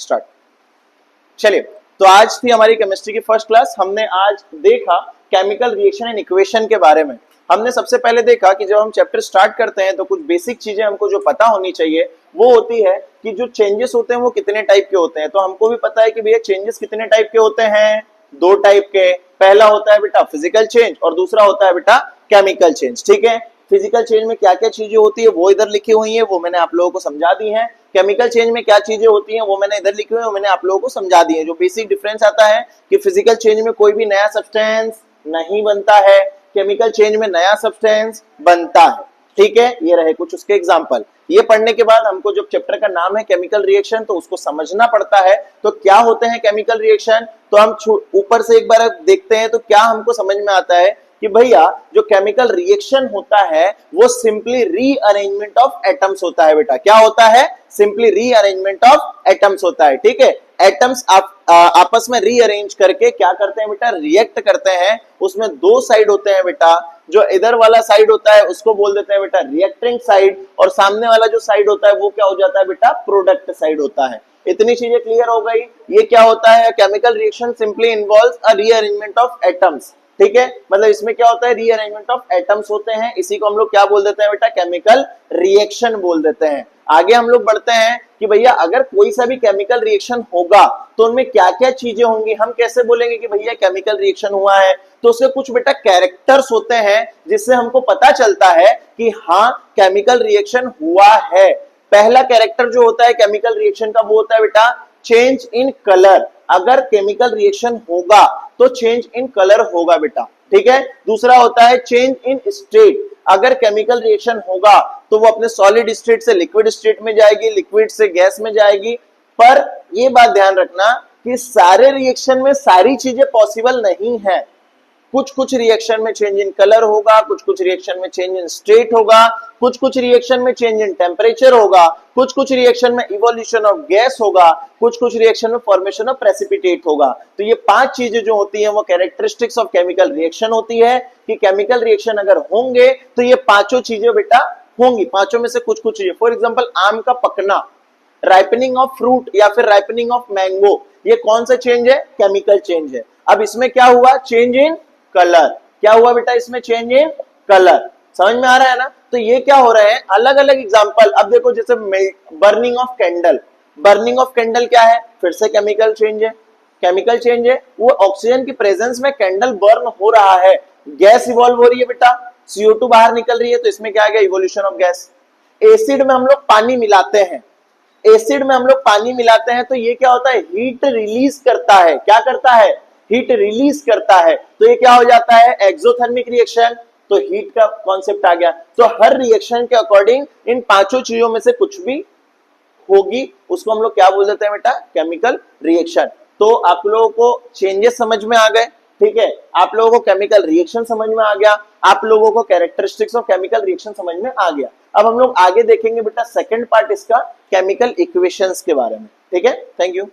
Start. चलिए, तो आज थी हमारी केमिस्ट्री की फर्स्ट क्लास। हमने आज देखा केमिकल रिएक्शन एंड इक्वेशन के बारे में। हमने सबसे पहले देखा कि जब हम चैप्टर स्टार्ट करते हैं तो कुछ बेसिक चीजें हमको जो पता होनी चाहिए वो होती है कि जो चेंजेस होते हैं वो कितने टाइप के होते हैं। तो हमको भी पता है कि भैया चेंजेस कितने टाइप के होते हैं, दो टाइप के। पहला होता है बेटा फिजिकल चेंज और दूसरा होता है बेटा केमिकल चेंज। ठीक है, फिजिकल चेंज में क्या क्या चीजें होती है वो इधर लिखी हुई है, वो मैंने आप लोगों को समझा दी है। केमिकल चेंज में क्या चीजें होती हैं वो मैंने इधर लिखी हुई है, वो मैंने आप लोगों को समझा दी है। जो बेसिक डिफरेंस आता है कि फिजिकल चेंज में कोई भी नया सब्सटेंस नहीं बनता है, केमिकल चेंज में नया सब्सटेंस बनता है। ठीक है, ये रहे कुछ उसके एग्जांपल। ये पढ़ने के बाद हमको जो चैप्टर का नाम है केमिकल रिएक्शन, तो उसको समझना पड़ता है। तो क्या होते हैं केमिकल रिएक्शन, तो हम ऊपर से एक बार देखते हैं तो क्या हमको समझ में आता है कि भैया जो केमिकल रिएक्शन होता है वो सिंपली रीअरेंजमेंट ऑफ एटम्स होता है। बेटा क्या होता है, सिंपली रीअरेंजमेंट ऑफ एटम्स होता है। ठीक है, एटम्स आपस में रीअरेंज करके क्या करते हैं बेटा, रिएक्ट करते हैं। उसमें दो साइड होते हैं बेटा, जो इधर वाला साइड होता है उसको बोल देते हैं बेटा रिएक्टिंग साइड, और सामने वाला जो साइड होता है वो क्या हो जाता है बेटा, प्रोडक्ट साइड होता है। इतनी चीजें क्लियर हो गई। ये क्या होता है, chemical reaction simply involves a rearrangement of atoms. ठीक है, मतलब इसमें क्या होता है, रीअरेंजमेंट ऑफ एटम्स होते हैं। इसी को हम लोग क्या बोल देते हैं बेटा, केमिकल रिएक्शन बोल देते हैं। आगे हम लोग बढ़ते हैं कि भैया अगर कोई सा भी केमिकल रिएक्शन होगा तो उनमें क्या क्या चीजें होंगी। हम कैसे बोलेंगे कि भैया केमिकल रिएक्शन हुआ है, तो उसके कुछ बेटा कैरेक्टर्स होते हैं जिससे हमको पता चलता है कि हाँ केमिकल रिएक्शन हुआ है। पहला कैरेक्टर जो होता है केमिकल रिएक्शन का वो होता है बेटा चेंज इन कलर। अगर केमिकल रिएक्शन होगा तो चेंज इन कलर होगा बेटा। ठीक है, दूसरा होता है चेंज इन स्टेट। अगर केमिकल रिएक्शन होगा तो वो अपने सॉलिड स्टेट से लिक्विड स्टेट में जाएगी, लिक्विड से गैस में जाएगी। पर ये बात ध्यान रखना कि सारे रिएक्शन में सारी चीजें पॉसिबल नहीं है। कुछ कुछ रिएक्शन में चेंज इन कलर होगा, कुछ कुछ रिएक्शन में चेंज इन स्टेट होगा, कुछ कुछ रिएक्शन में चेंज इन टेम्परेचर होगा, कुछ कुछ रिएक्शन में इवोल्यूशन ऑफ गैस होगा, कुछ कुछ रिएक्शन में फॉर्मेशन ऑफ प्रेसिपिटेट होगा। तो ये पांच चीजें जो होती हैं वो कैरेक्टरिस्टिक्स ऑफ केमिकल रिएक्शन होती है कि केमिकल रिएक्शन अगर होंगे तो ये पांचों चीजें बेटा होंगी। पांचों में से कुछ कुछ चीजें, फॉर एग्जाम्पल आम का पकना, राइपनिंग ऑफ फ्रूट या फिर राइपनिंग ऑफ मैंगो, ये कौन सा चेंज है, केमिकल चेंज है। अब इसमें क्या हुआ, चेंज इन कलर। क्या हुआ बेटा, इसमें चेंज इन कलर। समझ में आ रहा है ना। तो ये क्या हो रहे हैं, अलग अलग एग्जांपल। अब देखो जैसे burning of candle, burning of candle क्या है, फिर से केमिकल चेंज है। केमिकल चेंज है, वो ऑक्सीजन की प्रेजेंस में कैंडल बर्न हो रहा है, गैस इवॉल्व हो रही है बेटा, CO2 बाहर निकल रही है, तो इसमें क्या आ गया, इवोल्यूशन ऑफ गैस। एसिड में हम लोग पानी मिलाते हैं, एसिड में हम लोग पानी मिलाते हैं तो ये क्या होता है, हीट रिलीज करता है। क्या करता है, हीट रिलीज करता है। तो ये क्या हो जाता है, एक्सोथर्मिक रिएक्शन। तो हीट का कॉन्सेप्ट आ गया। तो हर रिएक्शन के अकॉर्डिंग इन पांचों चीजों में से कुछ भी होगी, उसको हम लोग क्या बोल देते हैं बेटा, केमिकल रिएक्शन। तो आप लोगों को चेंजेस समझ में आ गए। ठीक है, आप लोगों को केमिकल रिएक्शन समझ में आ गया, आप लोगों को कैरेक्टरिस्टिक्स ऑफ केमिकल रिएक्शन समझ में आ गया। अब हम लोग आगे देखेंगे बेटा सेकंड पार्ट इसका, केमिकल इक्वेशंस के बारे में। ठीक है, थैंक यू।